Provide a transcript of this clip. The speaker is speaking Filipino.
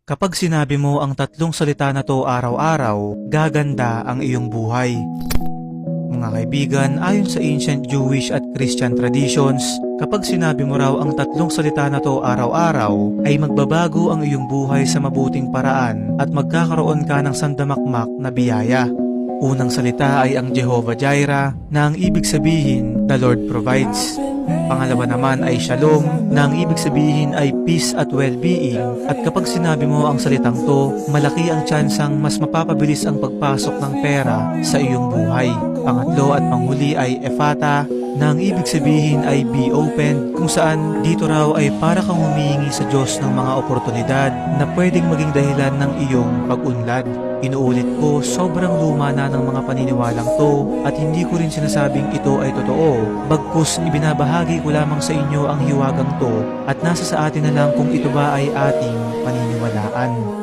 Kapag sinabi mo ang tatlong salita na to araw-araw, gaganda ang iyong buhay. Mga kaibigan, ayon sa ancient Jewish at Christian traditions, kapag sinabi mo raw ang tatlong salita na to araw-araw, ay magbabago ang iyong buhay sa mabuting paraan at magkakaroon ka ng sandamakmak na biyaya. Unang salita ay ang Jehovah Jireh, na ang ibig sabihin, the Lord provides. Pangalawa naman ay Shalom, na ang ibig sabihin ay peace at well-being, at kapag sinabi mo ang salitang to, malaki ang tsansang mas mapapabilis ang pagpasok ng pera sa iyong buhay. Pangatlo at panghuli ay Ephata, na ang ibig sabihin ay be open, kung saan dito raw ay para kang humihingi sa Diyos ng mga oportunidad na pwedeng maging dahilan ng iyong pag-unlad. Inuulit ko, sobrang luma na ng mga paniniwalang to at hindi ko rin sinasabing ito ay totoo. Bagkus ibinabahagi ko lamang sa inyo ang hiwagang to at nasa sa atin na lang kung ito ba ay ating paniniwalaan.